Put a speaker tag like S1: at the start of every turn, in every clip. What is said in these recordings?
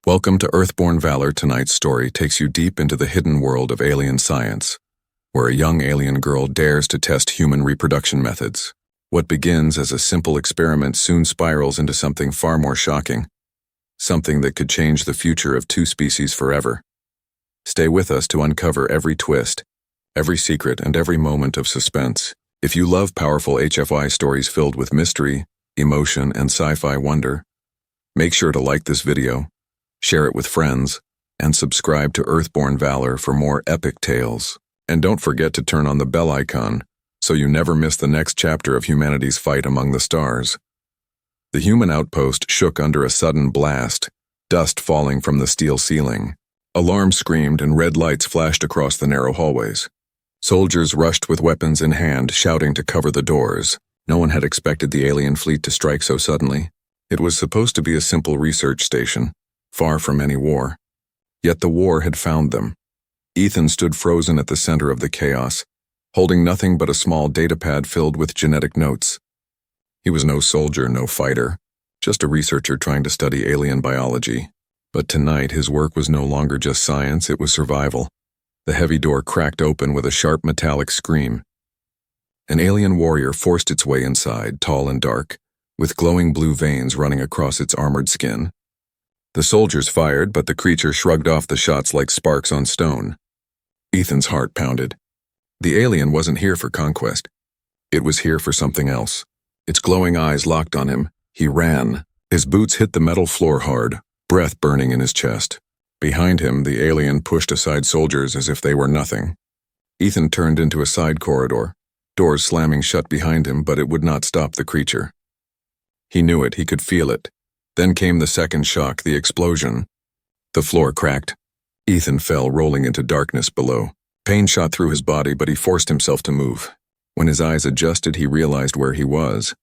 S1: Welcome to Earthborn Valor. Tonight's story takes you deep into the hidden world of alien science, where a young alien girl dares to test human reproduction methods. What begins as a simple experiment soon spirals into something far more shocking, something that could change the future of two species forever. Stay with us to uncover every twist, every secret, and every moment of suspense. If you love powerful HFY stories filled with mystery, emotion, and sci-fi wonder, make sure to like this video, share it with friends, and subscribe to Earthborn Valor for more epic tales. And don't forget to turn on the bell icon so you never miss the next chapter of humanity's fight among the stars. The human outpost shook under a sudden blast, dust falling from the steel ceiling. Alarms screamed and red lights flashed across the narrow hallways. Soldiers rushed with weapons in hand, shouting to cover the doors. No one had expected the alien fleet to strike so suddenly. It was supposed to be a simple research station, far from any war. Yet the war had found them. Ethan stood frozen at the center of the chaos, holding nothing but a small datapad filled with genetic notes. He was no soldier, no fighter, just a researcher trying to study alien biology. But tonight his work was no longer just science, it was survival. The heavy door cracked open with a sharp metallic scream. An alien warrior forced its way inside, tall and dark, with glowing blue veins running across its armored skin. The soldiers fired, but the creature shrugged off the shots like sparks on stone. Ethan's heart pounded. The alien wasn't here for conquest. It was here for something else. Its glowing eyes locked on him. He ran. His boots hit the metal floor hard, breath burning in his chest. Behind him, the alien pushed aside soldiers as if they were nothing. Ethan turned into a side corridor, doors slamming shut behind him, but it would not stop the creature. He knew it, he could feel it. Then came the second shock, the explosion. The floor cracked. Ethan fell, rolling into darkness below. Pain shot through his body, but he forced himself to move. When his eyes adjusted, he realized where he was.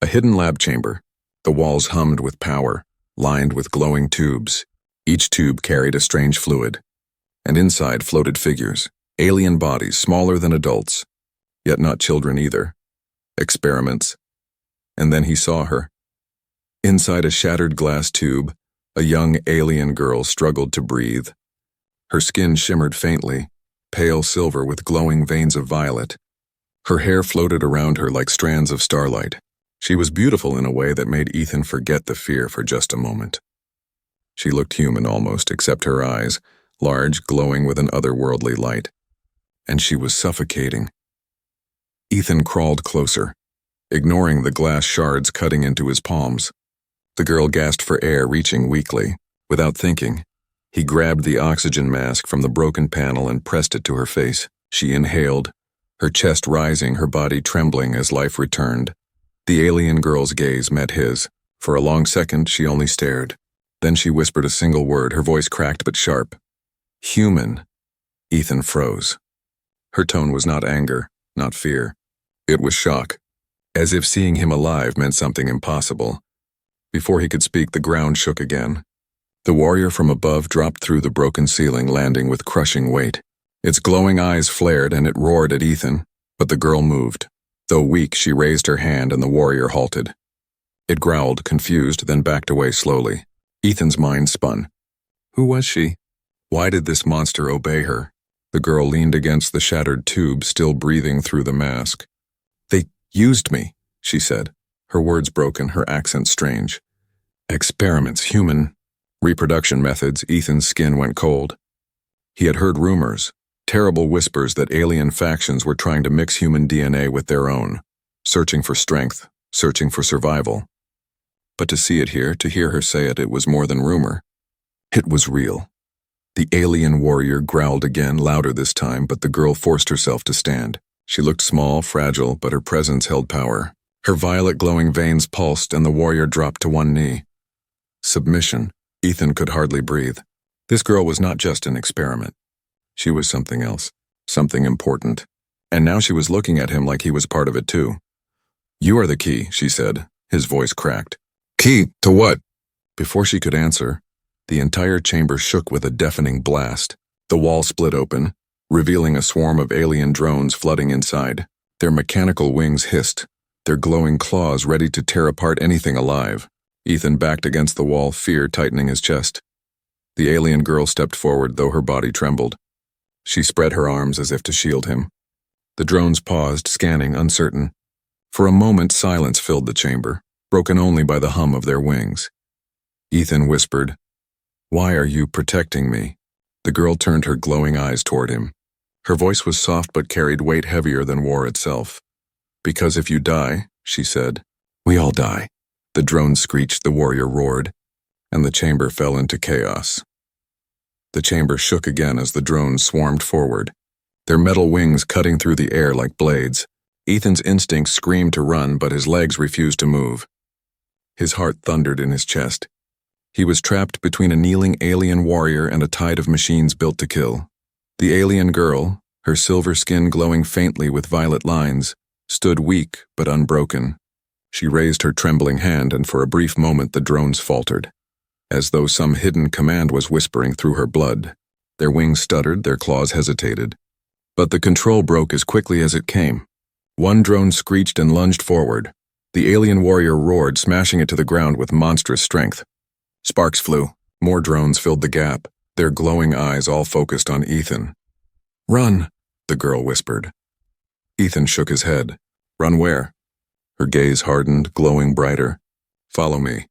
S1: A hidden lab chamber. The walls hummed with power, lined with glowing tubes. Each tube carried a strange fluid. And inside floated figures, alien bodies smaller than adults, yet not children either. Experiments. And then he saw her. Inside a shattered glass tube, a young alien girl struggled to breathe. Her skin shimmered faintly, pale silver with glowing veins of violet. Her hair floated around her like strands of starlight. She was beautiful in a way that made Ethan forget the fear for just a moment. She looked human almost, except her eyes, large, glowing with an otherworldly light. And she was suffocating. Ethan crawled closer, ignoring the glass shards cutting into his palms. The girl gasped for air, reaching weakly. Without thinking, he grabbed the oxygen mask from the broken panel and pressed it to her face. She inhaled, her chest rising, her body trembling as life returned. The alien girl's gaze met his. For a long second, she only stared. Then she whispered a single word, her voice cracked but sharp. Human. Ethan froze. Her tone was not anger, not fear. It was shock, as if seeing him alive meant something impossible. Before he could speak, the ground shook again. The warrior from above dropped through the broken ceiling, landing with crushing weight. Its glowing eyes flared and it roared at Ethan, but the girl moved. Though weak, she raised her hand and the warrior halted. It growled, confused, then backed away slowly. Ethan's mind spun. Who was she? Why did this monster obey her? The girl leaned against the shattered tube, still breathing through the mask. They used me, she said, her words broken, her accent strange. Experiments, human reproduction methods. Ethan's skin went cold. He had heard rumors, terrible whispers that alien factions were trying to mix human DNA with their own, searching for strength, searching for survival. But to see it here, to hear her say it, it was more than rumor. It was real. The alien warrior growled again, louder this time, but the girl forced herself to stand. She looked small, fragile, but her presence held power. Her violet glowing veins pulsed and the warrior dropped to one knee. Submission. Ethan could hardly breathe. This girl was not just an experiment. She was something else, something important. And now she was looking at him like he was part of it too. You are the key, she said, his voice cracked. Key to what? Before she could answer, the entire chamber shook with a deafening blast. The wall split open, revealing a swarm of alien drones flooding inside. Their mechanical wings hissed, their glowing claws ready to tear apart anything alive. Ethan backed against the wall, fear tightening his chest. The alien girl stepped forward, though her body trembled. She spread her arms as if to shield him. The drones paused, scanning, uncertain. For a moment, silence filled the chamber, broken only by the hum of their wings. Ethan whispered, "Why are you protecting me?" The girl turned her glowing eyes toward him. Her voice was soft but carried weight heavier than war itself. "Because if you die," she said. "We all die." The drone screeched, the warrior roared, and the chamber fell into chaos. The chamber shook again as the drones swarmed forward, their metal wings cutting through the air like blades. Ethan's instincts screamed to run, but his legs refused to move. His heart thundered in his chest. He was trapped between a kneeling alien warrior and a tide of machines built to kill. The alien girl, her silver skin glowing faintly with violet lines, stood weak but unbroken. She raised her trembling hand, and for a brief moment the drones faltered, as though some hidden command was whispering through her blood. Their wings stuttered, their claws hesitated. But the control broke as quickly as it came. One drone screeched and lunged forward. The alien warrior roared, smashing it to the ground with monstrous strength. Sparks flew. More drones filled the gap, their glowing eyes all focused on Ethan. "Run," the girl whispered. Ethan shook his head. "Run where?" Her gaze hardened, glowing brighter. "Follow me.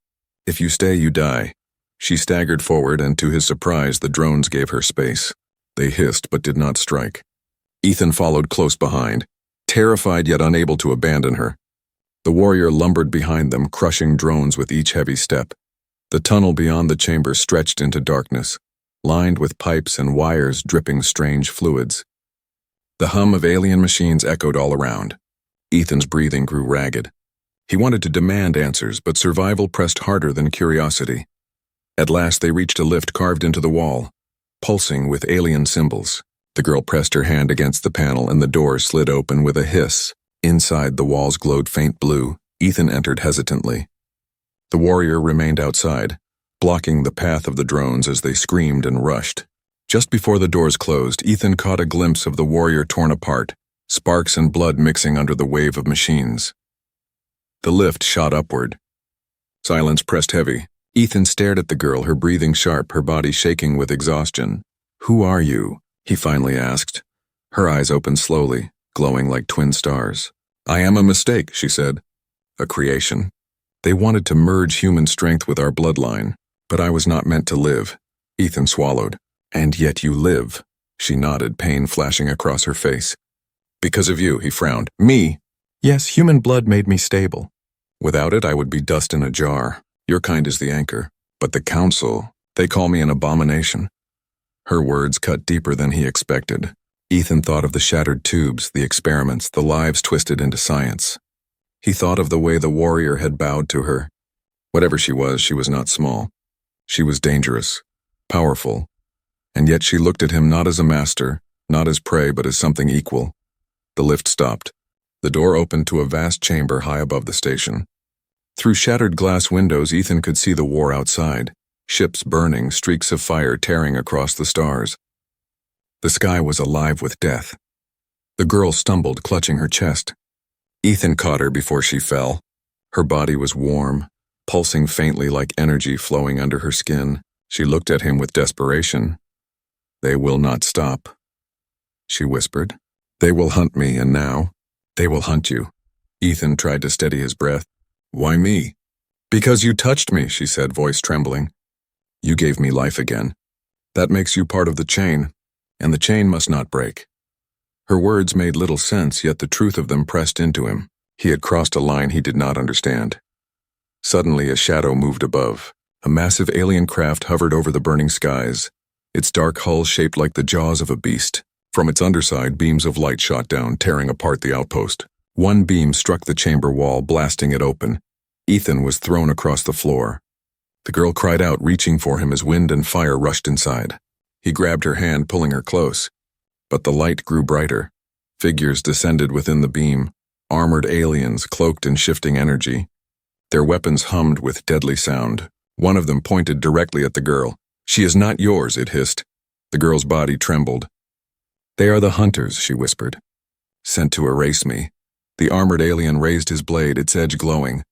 S1: If you stay, you die." She staggered forward, and to his surprise, the drones gave her space. They hissed but did not strike. Ethan followed close behind, terrified yet unable to abandon her. The warrior lumbered behind them, crushing drones with each heavy step. The tunnel beyond the chamber stretched into darkness, lined with pipes and wires dripping strange fluids. The hum of alien machines echoed all around. Ethan's breathing grew ragged. He wanted to demand answers, but survival pressed harder than curiosity. At last they reached a lift carved into the wall, pulsing with alien symbols. The girl pressed her hand against the panel, and the door slid open with a hiss. Inside, the walls glowed faint blue. Ethan entered hesitantly. The warrior remained outside, blocking the path of the drones as they screamed and rushed. Just before the doors closed, Ethan caught a glimpse of the warrior torn apart, sparks and blood mixing under the wave of machines. The lift shot upward. Silence pressed heavy. Ethan stared at the girl, her breathing sharp, her body shaking with exhaustion. "Who are you?" he finally asked. Her eyes opened slowly, glowing like twin stars. "I am a mistake," she said. "A creation. They wanted to merge human strength with our bloodline, but I was not meant to live." Ethan swallowed. "And yet you live." She nodded, pain flashing across her face. "Because of you," he frowned. "Me?" "Yes, human blood made me stable. Without it, I would be dust in a jar. Your kind is the anchor. But the council, they call me an abomination." Her words cut deeper than he expected. Ethan thought of the shattered tubes, the experiments, the lives twisted into science. He thought of the way the warrior had bowed to her. Whatever she was not small. She was dangerous, powerful, and yet she looked at him not as a master, not as prey, but as something equal. The lift stopped. The door opened to a vast chamber high above the station. Through shattered glass windows, Ethan could see the war outside. Ships burning, streaks of fire tearing across the stars. The sky was alive with death. The girl stumbled, clutching her chest. Ethan caught her before she fell. Her body was warm, pulsing faintly like energy flowing under her skin. She looked at him with desperation. "They will not stop," she whispered. "They will hunt me, and now, they will hunt you." Ethan tried to steady his breath. "Why me?" "Because you touched me," she said, voice trembling. "You gave me life again. That makes you part of the chain, and the chain must not break." Her words made little sense, yet the truth of them pressed into him. He had crossed a line he did not understand. Suddenly, a shadow moved above. A massive alien craft hovered over the burning skies, its dark hull shaped like the jaws of a beast. From its underside, beams of light shot down, tearing apart the outpost. One beam struck the chamber wall, blasting it open. Ethan was thrown across the floor. The girl cried out, reaching for him as wind and fire rushed inside. He grabbed her hand, pulling her close. But the light grew brighter. Figures descended within the beam, armored aliens cloaked in shifting energy. Their weapons hummed with deadly sound. One of them pointed directly at the girl. "She is not yours," it hissed. The girl's body trembled. "They are the hunters," she whispered. "Sent to erase me." The armored alien raised his blade, its edge glowing.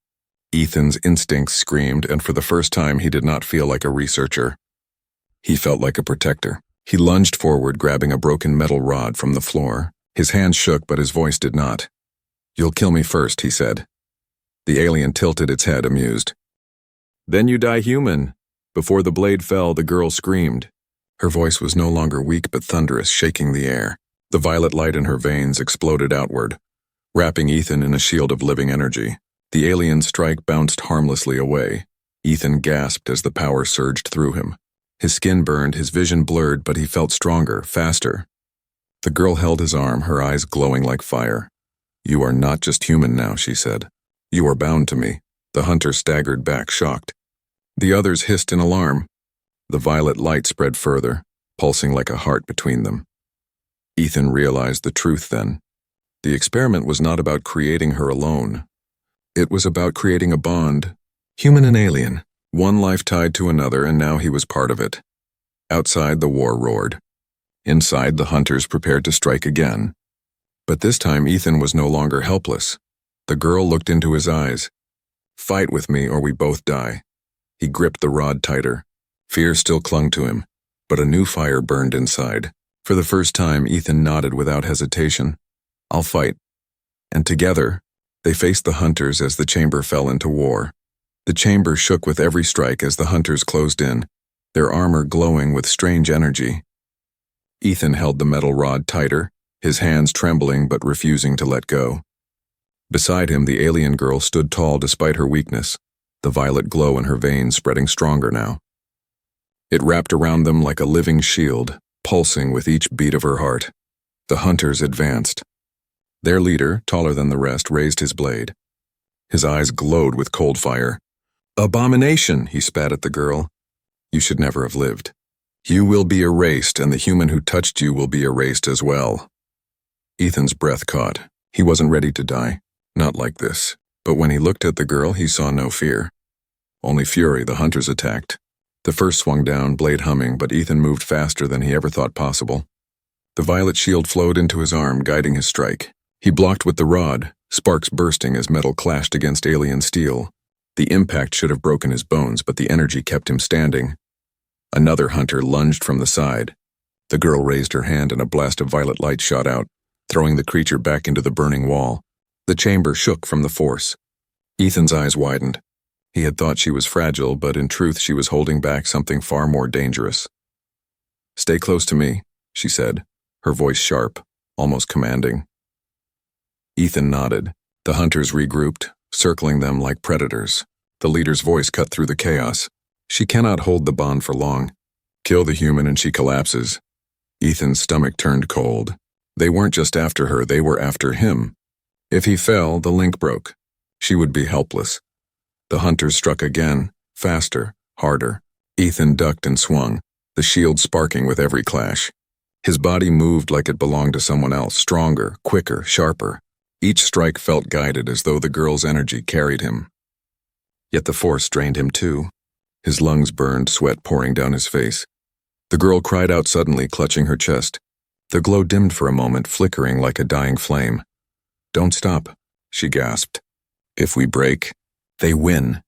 S1: Ethan's instincts screamed, and for the first time he did not feel like a researcher. He felt like a protector. He lunged forward, grabbing a broken metal rod from the floor. His hands shook, but his voice did not. "You'll kill me first," he said. The alien tilted its head, amused. "Then you die human." Before the blade fell, the girl screamed. Her voice was no longer weak but thunderous, shaking the air. The violet light in her veins exploded outward, wrapping Ethan in a shield of living energy. The alien's strike bounced harmlessly away. Ethan gasped as the power surged through him. His skin burned, his vision blurred, but he felt stronger, faster. The girl held his arm, her eyes glowing like fire. "You are not just human now," she said. "You are bound to me." The hunter staggered back, shocked. The others hissed in alarm. The violet light spread further, pulsing like a heart between them. Ethan realized the truth then. The experiment was not about creating her alone. It was about creating a bond, human and alien, one life tied to another, and now he was part of it. Outside, the war roared. Inside, the hunters prepared to strike again. But this time, Ethan was no longer helpless. The girl looked into his eyes. "Fight with me, or we both die." He gripped the rod tighter. Fear still clung to him, but a new fire burned inside. For the first time, Ethan nodded without hesitation. "I'll fight." And together, they faced the hunters as the chamber fell into war. The chamber shook with every strike as the hunters closed in, their armor glowing with strange energy. Ethan held the metal rod tighter, his hands trembling but refusing to let go. Beside him, the alien girl stood tall despite her weakness, the violet glow in her veins spreading stronger now. It wrapped around them like a living shield, pulsing with each beat of her heart. The hunters advanced. Their leader, taller than the rest, raised his blade. His eyes glowed with cold fire. "Abomination!" he spat at the girl. "You should never have lived. You will be erased, and the human who touched you will be erased as well." Ethan's breath caught. He wasn't ready to die. Not like this. But when he looked at the girl, he saw no fear. Only fury. The hunters attacked. The first swung down, blade humming, but Ethan moved faster than he ever thought possible. The violet shield flowed into his arm, guiding his strike. He blocked with the rod, sparks bursting as metal clashed against alien steel. The impact should have broken his bones, but the energy kept him standing. Another hunter lunged from the side. The girl raised her hand and a blast of violet light shot out, throwing the creature back into the burning wall. The chamber shook from the force. Ethan's eyes widened. He had thought she was fragile, but in truth she was holding back something far more dangerous. "Stay close to me," she said, her voice sharp, almost commanding. Ethan nodded. The hunters regrouped, circling them like predators. The leader's voice cut through the chaos. "She cannot hold the bond for long. Kill the human and she collapses." Ethan's stomach turned cold. They weren't just after her, they were after him. If he fell, the link broke. She would be helpless. The hunters struck again, faster, harder. Ethan ducked and swung, the shield sparking with every clash. His body moved like it belonged to someone else, stronger, quicker, sharper. Each strike felt guided, as though the girl's energy carried him. Yet the force drained him too. His lungs burned, sweat pouring down his face. The girl cried out suddenly, clutching her chest. The glow dimmed for a moment, flickering like a dying flame. "Don't stop," she gasped. "If we break, they win."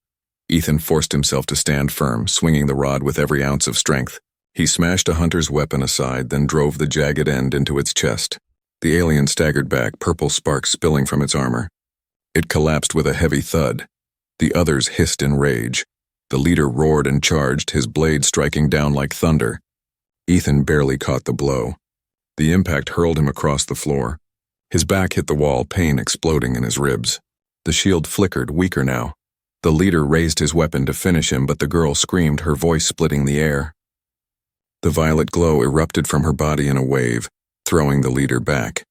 S1: Ethan forced himself to stand firm, swinging the rod with every ounce of strength. He smashed a hunter's weapon aside, then drove the jagged end into its chest. The alien staggered back, purple sparks spilling from its armor. It collapsed with a heavy thud. The others hissed in rage. The leader roared and charged, his blade striking down like thunder. Ethan barely caught the blow. The impact hurled him across the floor. His back hit the wall, pain exploding in his ribs. The shield flickered, weaker now. The leader raised his weapon to finish him, but the girl screamed, her voice splitting the air. The violet glow erupted from her body in a wave, throwing the leader back.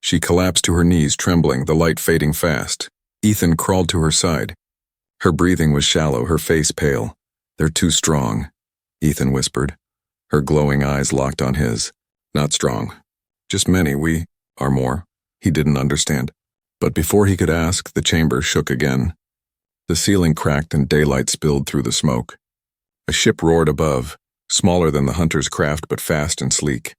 S1: She collapsed to her knees, trembling, the light fading fast. Ethan crawled to her side. Her breathing was shallow, her face pale. "They're too strong," Ethan whispered. Her glowing eyes locked on his. "Not strong. Just many. We are more." He didn't understand. But before he could ask, the chamber shook again. The ceiling cracked and daylight spilled through the smoke. A ship roared above, smaller than the hunter's craft but fast and sleek.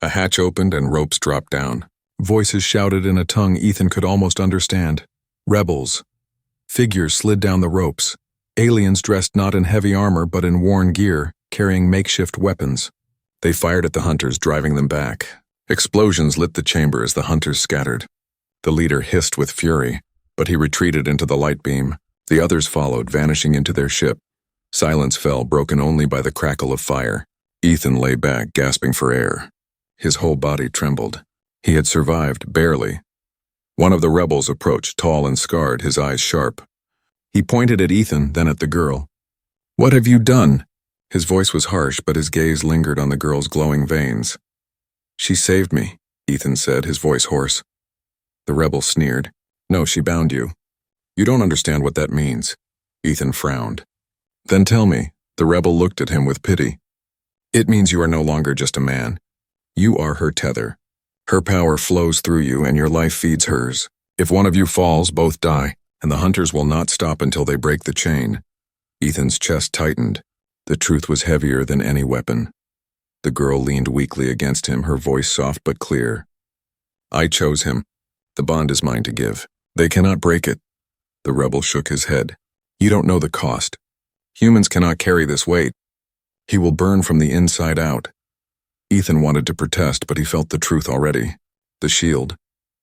S1: A hatch opened and ropes dropped down. Voices shouted in a tongue Ethan could almost understand. Rebels. Figures slid down the ropes. Aliens dressed not in heavy armor but in worn gear. carrying makeshift weapons. They fired at the hunters, driving them back. Explosions lit the chamber as the hunters scattered. The leader hissed with fury, but he retreated into the light beam. The others followed, vanishing into their ship. Silence fell, broken only by the crackle of fire. Ethan lay back, gasping for air. His whole body trembled. He had survived, barely. One of the rebels approached, tall and scarred, his eyes sharp. He pointed at Ethan, then at the girl. "What have you done?" His voice was harsh, but his gaze lingered on the girl's glowing veins. "She saved me," Ethan said, his voice hoarse. The rebel sneered. "No, she bound you." "You don't understand what that means." Ethan frowned. "Then tell me." The rebel looked at him with pity. "It means you are no longer just a man. You are her tether. Her power flows through you, and your life feeds hers. If one of you falls, both die, and the hunters will not stop until they break the chain." Ethan's chest tightened. The truth was heavier than any weapon. The girl leaned weakly against him, her voice soft but clear. "I chose him. The bond is mine to give. They cannot break it." The rebel shook his head. "You don't know the cost. Humans cannot carry this weight. He will burn from the inside out." Ethan wanted to protest, but he felt the truth already. The shield.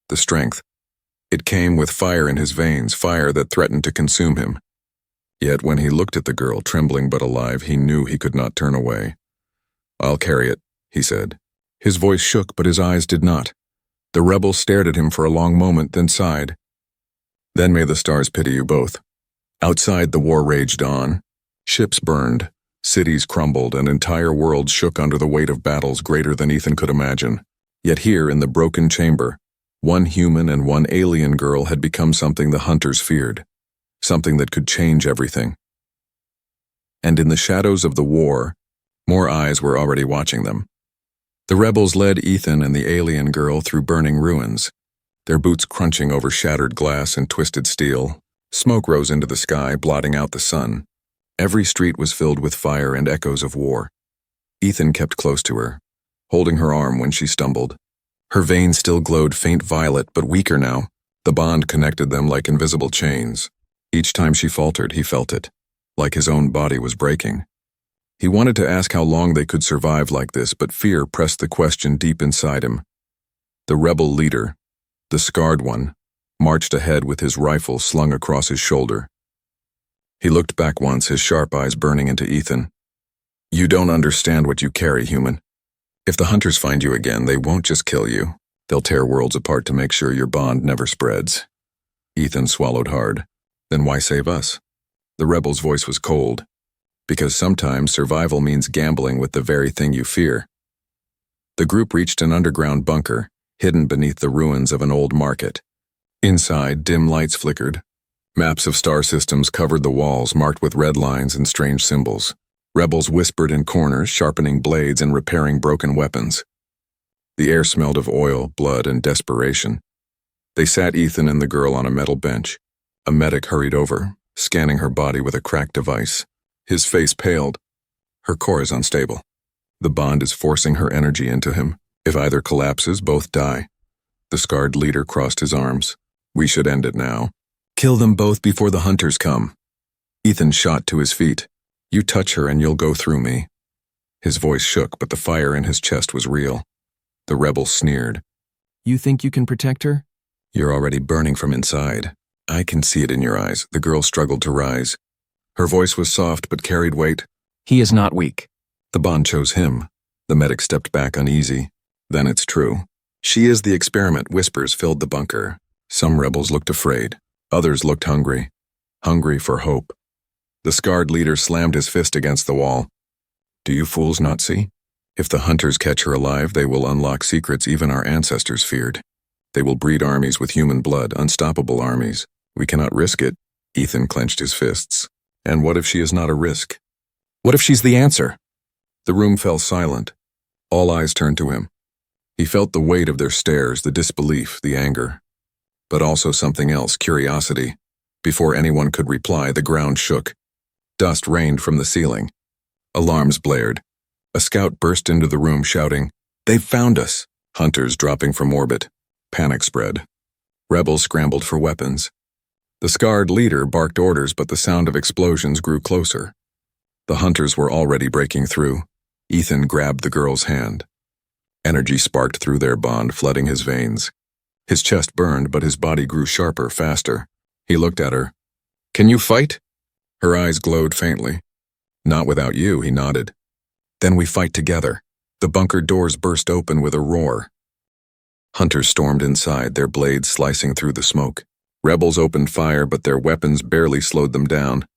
S1: The strength. It came with fire in his veins, fire that threatened to consume him. Yet when he looked at the girl, trembling but alive, he knew he could not turn away. "I'll carry it," he said. His voice shook, but his eyes did not. The rebel stared at him for a long moment, then sighed. "Then may the stars pity you both." Outside, the war raged on. Ships burned, cities crumbled, and entire worlds shook under the weight of battles greater than Ethan could imagine. Yet here, in the broken chamber, one human and one alien girl had become something the hunters feared, something that could change everything. And in the shadows of the war, more eyes were already watching them. The rebels led Ethan and the alien girl through burning ruins, their boots crunching over shattered glass and twisted steel. Smoke rose into the sky, blotting out the sun. Every street was filled with fire and echoes of war. Ethan kept close to her, holding her arm when she stumbled. Her veins still glowed faint violet, but weaker now. The bond connected them like invisible chains. Each time she faltered, he felt it, like his own body was breaking. He wanted to ask how long they could survive like this, but fear pressed the question deep inside him. The rebel leader, the scarred one, marched ahead with his rifle slung across his shoulder. He looked back once, his sharp eyes burning into Ethan. "You don't understand what you carry, human. If the hunters find you again, they won't just kill you. They'll tear worlds apart to make sure your bond never spreads." Ethan swallowed hard. "Then why save us?" The rebel's voice was cold. "Because sometimes survival means gambling with the very thing you fear." The group reached an underground bunker, hidden beneath the ruins of an old market. Inside, dim lights flickered. Maps of star systems covered the walls, marked with red lines and strange symbols. Rebels whispered in corners, sharpening blades and repairing broken weapons. The air smelled of oil, blood, and desperation. They sat Ethan and the girl on a metal bench. A medic hurried over, scanning her body with a cracked device. His face paled. "Her core is unstable. The bond is forcing her energy into him. If either collapses, both die." The scarred leader crossed his arms. "We should end it now. Kill them both before the hunters come." Ethan shot to his feet. "You touch her and you'll go through me." His voice shook, but the fire in his chest was real. The rebel sneered. "You think you can protect her?" "You're already burning from inside. I can see it in your eyes." The girl struggled to rise. Her voice was soft but carried weight. "He is not weak. The bond chose him." The medic stepped back uneasy. "Then it's true. She is the experiment." Whispers filled the bunker. Some rebels looked afraid. Others looked hungry. Hungry for hope. The scarred leader slammed his fist against the wall. "Do you fools not see? If the hunters catch her alive, they will unlock secrets even our ancestors feared. They will breed armies with human blood, unstoppable armies. We cannot risk it." Ethan clenched his fists. "And what if she is not a risk? What if she's the answer?" The room fell silent. All eyes turned to him. He felt the weight of their stares, the disbelief, the anger. But also something else, curiosity. Before anyone could reply, the ground shook. Dust rained from the ceiling. Alarms blared. A scout burst into the room shouting, "They've found us!" Hunters dropping from orbit. Panic spread. Rebels scrambled for weapons. The scarred leader barked orders, but the sound of explosions grew closer. The hunters were already breaking through. Ethan grabbed the girl's hand. Energy sparked through their bond, flooding his veins. His chest burned, but his body grew sharper, faster. He looked at her. "Can you fight?" Her eyes glowed faintly. "Not without you," he nodded. "Then we fight together." The bunker doors burst open with a roar. Hunters stormed inside, their blades slicing through the smoke. Rebels opened fire, but their weapons barely slowed them down.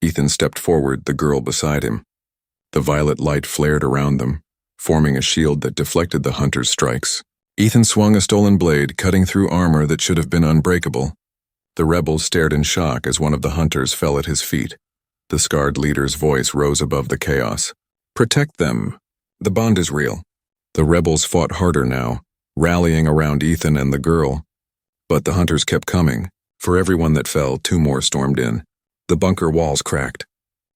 S1: Ethan stepped forward, the girl beside him. The violet light flared around them, forming a shield that deflected the hunters' strikes. Ethan swung a stolen blade, cutting through armor that should have been unbreakable. The rebels stared in shock as one of the hunters fell at his feet. The scarred leader's voice rose above the chaos. "Protect them. The bond is real." The rebels fought harder now, rallying around Ethan and the girl. But the hunters kept coming. For everyone that fell, 2 more stormed in. The bunker walls cracked.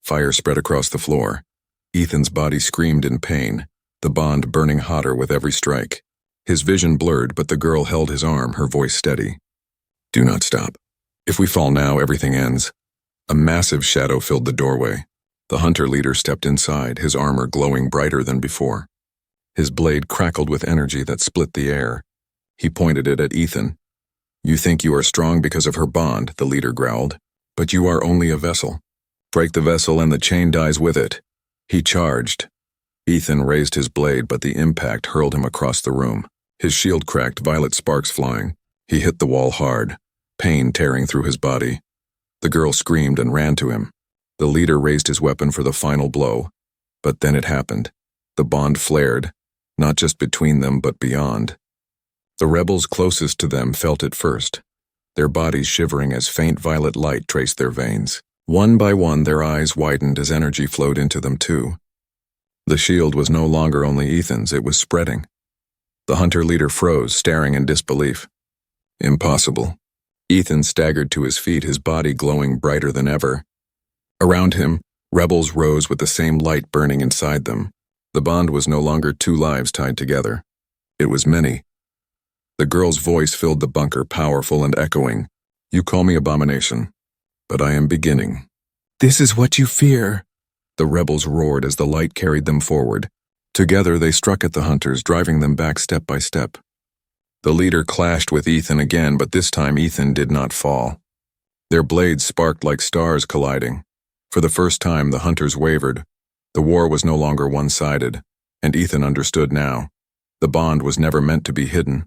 S1: Fire spread across the floor. Ethan's body screamed in pain, the bond burning hotter with every strike. His vision blurred, but the girl held his arm, her voice steady. "Do not stop. If we fall now, everything ends." A massive shadow filled the doorway. The hunter leader stepped inside, his armor glowing brighter than before. His blade crackled with energy that split the air. He pointed it at Ethan. "You think you are strong because of her bond," the leader growled. "But you are only a vessel. Break the vessel and the chain dies with it." He charged. Ethan raised his blade, but the impact hurled him across the room. His shield cracked, violet sparks flying. He hit the wall hard, pain tearing through his body. The girl screamed and ran to him. The leader raised his weapon for the final blow. But then it happened. The bond flared, not just between them but beyond. The rebels closest to them felt it first, their bodies shivering as faint violet light traced their veins. One by one, their eyes widened as energy flowed into them too. The shield was no longer only Ethan's, it was spreading. The hunter leader froze, staring in disbelief. Impossible. Ethan staggered to his feet, his body glowing brighter than ever. Around him, rebels rose with the same light burning inside them. The bond was no longer 2 lives tied together. It was many. The girl's voice filled the bunker, powerful and echoing. "You call me abomination, but I am beginning." "This is what you fear," the rebels roared as the light carried them forward. Together they struck at the hunters, driving them back step by step. The leader clashed with Ethan again, but this time Ethan did not fall. Their blades sparked like stars colliding. For the first time, the hunters wavered. The war was no longer one-sided, and Ethan understood now. The bond was never meant to be hidden.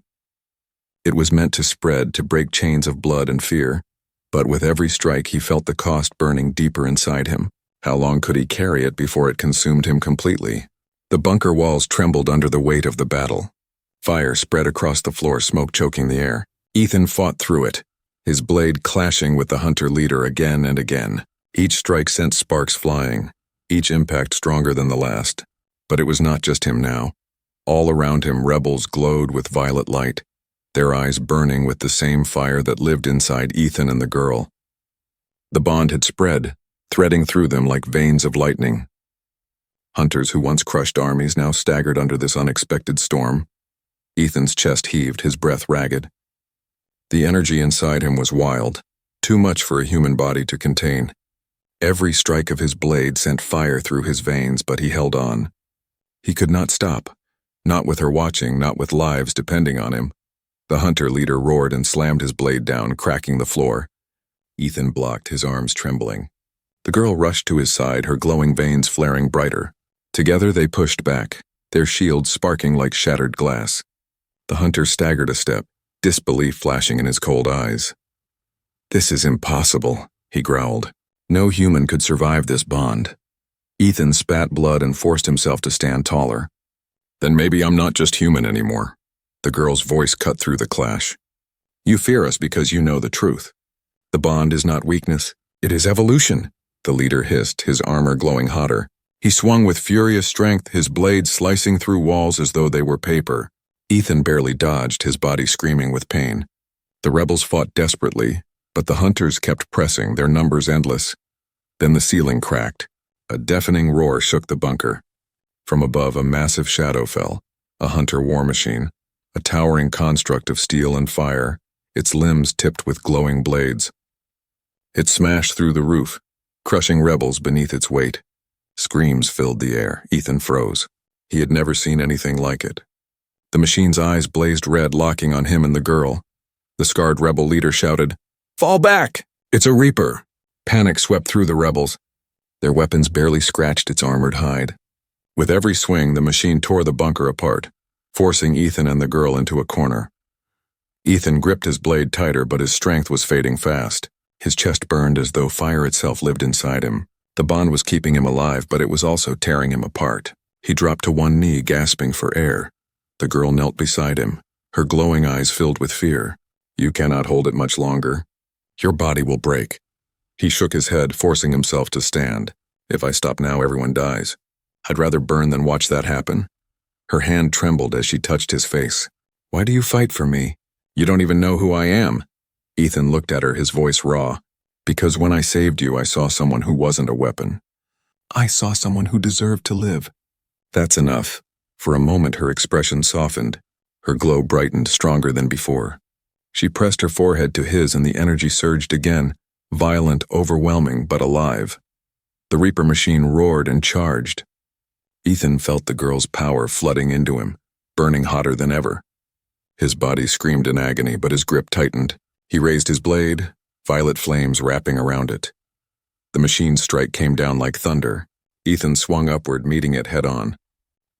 S1: It was meant to spread, to break chains of blood and fear. But with every strike, he felt the cost burning deeper inside him. How long could he carry it before it consumed him completely? The bunker walls trembled under the weight of the battle. Fire spread across the floor, smoke choking the air. Ethan fought through it, his blade clashing with the hunter leader again and again. Each strike sent sparks flying, each impact stronger than the last. But it was not just him now. All around him, rebels glowed with violet light, their eyes burning with the same fire that lived inside Ethan and the girl. The bond had spread, threading through them like veins of lightning. Hunters who once crushed armies now staggered under this unexpected storm. Ethan's chest heaved, his breath ragged. The energy inside him was wild, too much for a human body to contain. Every strike of his blade sent fire through his veins, but he held on. He could not stop, not with her watching, not with lives depending on him. The hunter leader roared and slammed his blade down, cracking the floor. Ethan blocked, his arms trembling. The girl rushed to his side, her glowing veins flaring brighter. Together they pushed back, their shields sparking like shattered glass. The hunter staggered a step, disbelief flashing in his cold eyes. "This is impossible," he growled. No human could survive this bond. Ethan spat blood and forced himself to stand taller. "Then maybe I'm not just human anymore." The girl's voice cut through the clash. "You fear us because you know the truth. The bond is not weakness, it is evolution," the leader hissed, his armor glowing hotter. He swung with furious strength, his blade slicing through walls as though they were paper. Ethan barely dodged, his body screaming with pain. The rebels fought desperately, but the hunters kept pressing, their numbers endless. Then the ceiling cracked. A deafening roar shook the bunker. From above, a massive shadow fell, a hunter war machine, a towering construct of steel and fire, its limbs tipped with glowing blades. It smashed through the roof, crushing rebels beneath its weight. Screams filled the air. Ethan froze. He had never seen anything like it. The machine's eyes blazed red, locking on him and the girl. The scarred rebel leader shouted, "Fall back! It's a Reaper!" Panic swept through the rebels. Their weapons barely scratched its armored hide. With every swing, the machine tore the bunker apart, forcing Ethan and the girl into a corner. Ethan gripped his blade tighter, but his strength was fading fast. His chest burned as though fire itself lived inside him. The bond was keeping him alive, but it was also tearing him apart. He dropped to one knee, gasping for air. The girl knelt beside him, her glowing eyes filled with fear. "You cannot hold it much longer. Your body will break." He shook his head, forcing himself to stand. "If I stop now, everyone dies. I'd rather burn than watch that happen." Her hand trembled as she touched his face. "Why do you fight for me? You don't even know who I am." Ethan looked at her, his voice raw. "Because when I saved you, I saw someone who wasn't a weapon. I saw someone who deserved to live." "That's enough." For a moment her expression softened. Her glow brightened, stronger than before. She pressed her forehead to his and the energy surged again, violent, overwhelming, but alive. The Reaper machine roared and charged. Ethan felt the girl's power flooding into him, burning hotter than ever. His body screamed in agony, but his grip tightened. He raised his blade, violet flames wrapping around it. The machine's strike came down like thunder. Ethan swung upward, meeting it head-on.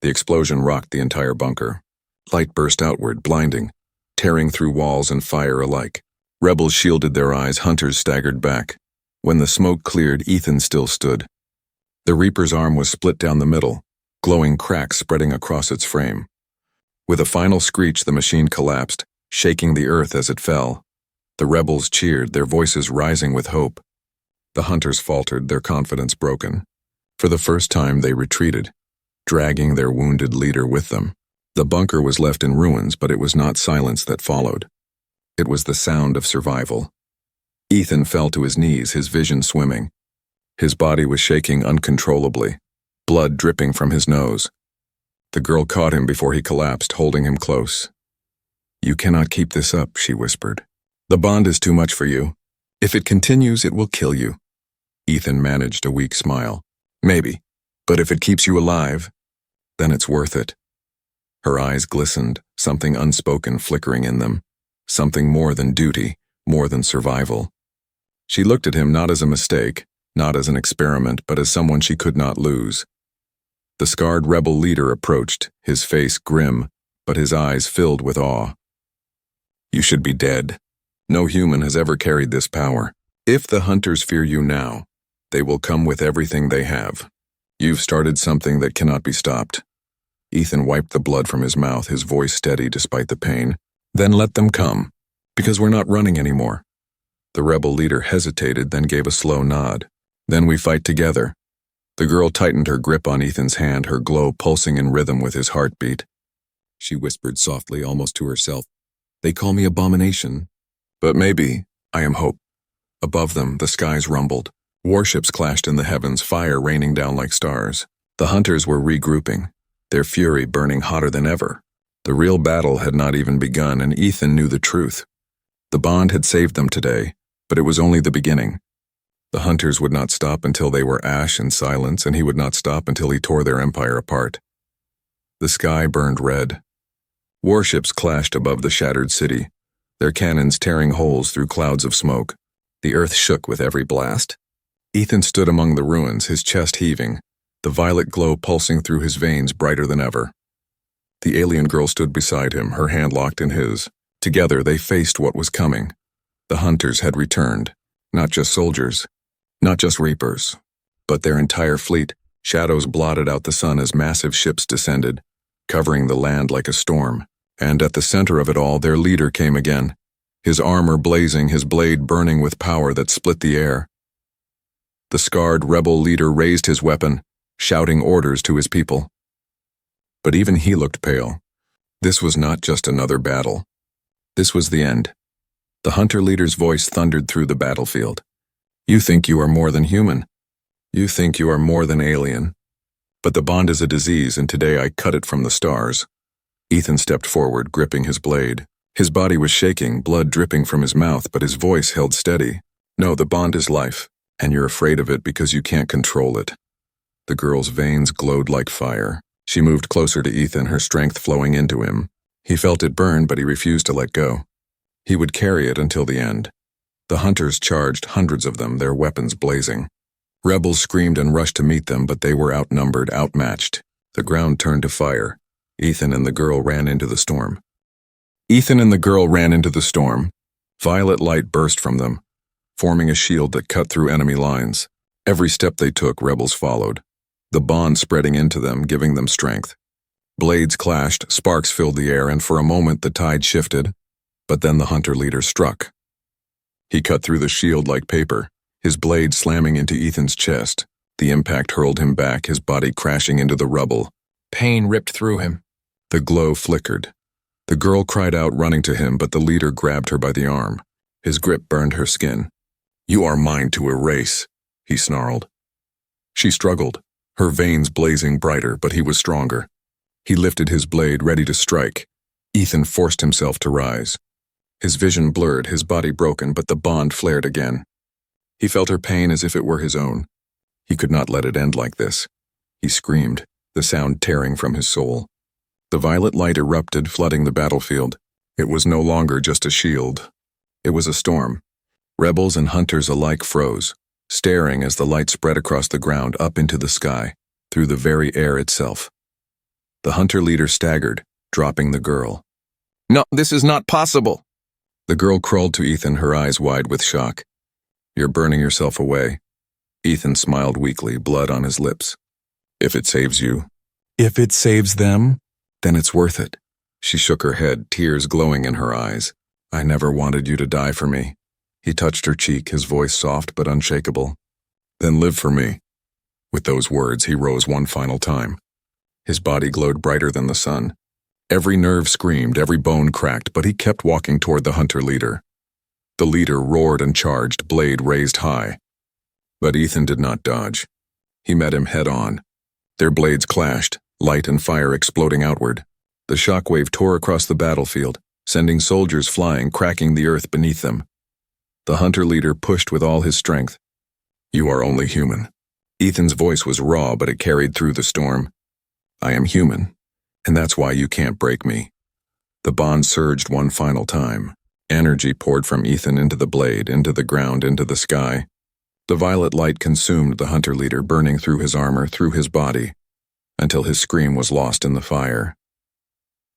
S1: The explosion rocked the entire bunker. Light burst outward, blinding, tearing through walls and fire alike. Rebels shielded their eyes, hunters staggered back. When the smoke cleared, Ethan still stood. The Reaper's arm was split down the middle, glowing cracks spreading across its frame. With a final screech, the machine collapsed, shaking the earth as it fell. The rebels cheered, their voices rising with hope. The hunters faltered, their confidence broken. For the first time, they retreated, dragging their wounded leader with them. The bunker was left in ruins, but it was not silence that followed. It was the sound of survival. Ethan fell to his knees, his vision swimming. His body was shaking uncontrollably, blood dripping from his nose. The girl caught him before he collapsed, holding him close. "You cannot keep this up," she whispered. "The bond is too much for you. If it continues, it will kill you." Ethan managed a weak smile. "Maybe, but if it keeps you alive, then it's worth it." Her eyes glistened, something unspoken flickering in them. Something more than duty, more than survival. She looked at him not as a mistake, not as an experiment, but as someone she could not lose. The scarred rebel leader approached, his face grim, but his eyes filled with awe. "You should be dead. No human has ever carried this power. If the hunters fear you now, they will come with everything they have. You've started something that cannot be stopped." Ethan wiped the blood from his mouth, his voice steady despite the pain. "Then let them come, because we're not running anymore." The rebel leader hesitated, then gave a slow nod. "Then we fight together." The girl tightened her grip on Ethan's hand, her glow pulsing in rhythm with his heartbeat. She whispered softly, almost to herself, "They call me abomination, but maybe I am hope." Above them, the skies rumbled. Warships clashed in the heavens, fire raining down like stars. The hunters were regrouping, their fury burning hotter than ever. The real battle had not even begun, and Ethan knew the truth. The bond had saved them today, but it was only the beginning. The hunters would not stop until they were ash and silence, and he would not stop until he tore their empire apart. The sky burned red. Warships clashed above the shattered city, their cannons tearing holes through clouds of smoke. The earth shook with every blast. Ethan stood among the ruins, his chest heaving, the violet glow pulsing through his veins brighter than ever. The alien girl stood beside him, her hand locked in his. Together they faced what was coming. The hunters had returned, not just soldiers, not just reapers, but their entire fleet. Shadows blotted out the sun as massive ships descended, covering the land like a storm. And at the center of it all, their leader came again, his armor blazing, his blade burning with power that split the air. The scarred rebel leader raised his weapon, shouting orders to his people. But even he looked pale. This was not just another battle. This was the end. The hunter leader's voice thundered through the battlefield. "You think you are more than human. You think you are more than alien. But the bond is a disease, and today I cut it from the stars." Ethan stepped forward, gripping his blade. His body was shaking, blood dripping from his mouth, but his voice held steady. "No, the bond is life, and you're afraid of it because you can't control it. The girl's veins glowed like fire. She moved closer to Ethan, her strength flowing into him. He felt it burn, but he refused to let go. He would carry it until the end. The hunters charged, hundreds of them, their weapons blazing. Rebels screamed and rushed to meet them, but they were outnumbered, outmatched. The ground turned to fire. Ethan and the girl ran into the storm. Violet light burst from them, forming a shield that cut through enemy lines. Every step they took, rebels followed, the bond spreading into them, giving them strength. Blades clashed, sparks filled the air, and for a moment the tide shifted, but then the hunter leader struck. He cut through the shield like paper, his blade slamming into Ethan's chest. The impact hurled him back, his body crashing into the rubble.
S2: Pain ripped through him.
S1: The glow flickered. The girl cried out, running to him, but the leader grabbed her by the arm. His grip burned her skin. "You are mine to erase," he snarled. She struggled, her veins blazing brighter, but he was stronger. He lifted his blade, ready to strike. Ethan forced himself to rise. His vision blurred, his body broken, but the bond flared again. He felt her pain as if it were his own. He could not let it end like this. He screamed, the sound tearing from his soul. The violet light erupted, flooding the battlefield. It was no longer just a shield. It was a storm. Rebels and hunters alike froze, staring as the light spread across the ground, up into the sky, through the very air itself. The hunter leader staggered, dropping the girl.
S2: "No, this is not possible."
S1: The girl crawled to Ethan, her eyes wide with shock. "You're burning yourself away." Ethan smiled weakly, blood on his lips. "If it saves you." "If it saves them? Then it's worth it." She shook her head, tears glowing in her eyes. "I never wanted you to die for me." He touched her cheek, his voice soft but unshakable. "Then live for me." With those words, he rose one final time. His body glowed brighter than the sun. Every nerve screamed, every bone cracked, but he kept walking toward the hunter leader. The leader roared and charged, blade raised high. But Ethan did not dodge. He met him head on. Their blades clashed, light and fire exploding outward. The shockwave tore across the battlefield, sending soldiers flying, cracking the earth beneath them. The hunter leader pushed with all his strength. "You are only human." Ethan's voice was raw, but it carried through the storm. "I am human, and that's why you can't break me." The bond surged one final time. Energy poured from Ethan into the blade, into the ground, into the sky. The violet light consumed the hunter leader, burning through his armor, through his body, until his scream was lost in the fire.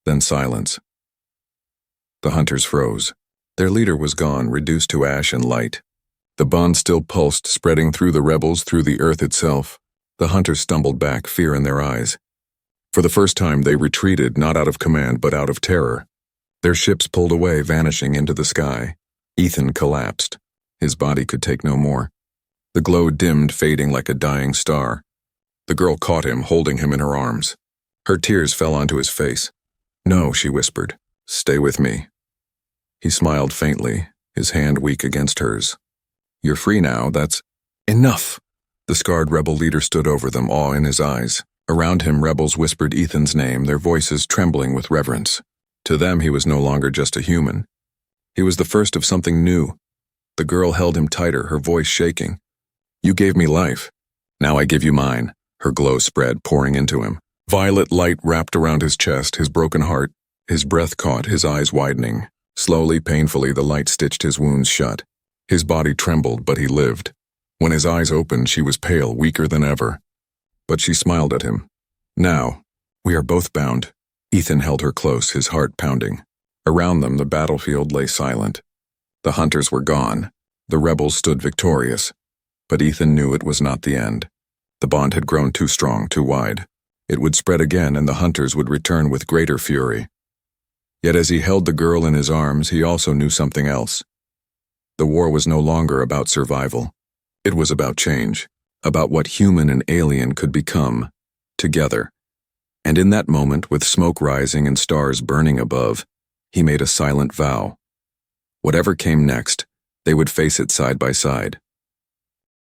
S1: Then silence. The hunters froze. Their leader was gone, reduced to ash and light. The bond still pulsed, spreading through the rebels, through the earth itself. The hunters stumbled back, fear in their eyes. For the first time, they retreated, not out of command, but out of terror. Their ships pulled away, vanishing into the sky. Ethan collapsed. His body could take no more. The glow dimmed, fading like a dying star. The girl caught him, holding him in her arms. Her tears fell onto his face. "No," she whispered. "Stay with me." He smiled faintly, his hand weak against hers. "You're free now, that's..." "Enough!" The scarred rebel leader stood over them, awe in his eyes. Around him, rebels whispered Ethan's name, their voices trembling with reverence. To them, he was no longer just a human. He was the first of something new. The girl held him tighter, her voice shaking. "You gave me life. Now I give you mine." Her glow spread, pouring into him. Violet light wrapped around his chest, his broken heart. His breath caught, his eyes widening. Slowly, painfully, the light stitched his wounds shut. His body trembled, but he lived. When his eyes opened, she was pale, weaker than ever. But she smiled at him. "Now, we are both bound." Ethan held her close, his heart pounding. Around them, the battlefield lay silent. The hunters were gone. The rebels stood victorious. But Ethan knew it was not the end. The bond had grown too strong, too wide. It would spread again, and the hunters would return with greater fury. Yet as he held the girl in his arms, he also knew something else. The war was no longer about survival. It was about change, about what human and alien could become, together. And in that moment, with smoke rising and stars burning above, he made a silent vow. Whatever came next, they would face it side by side.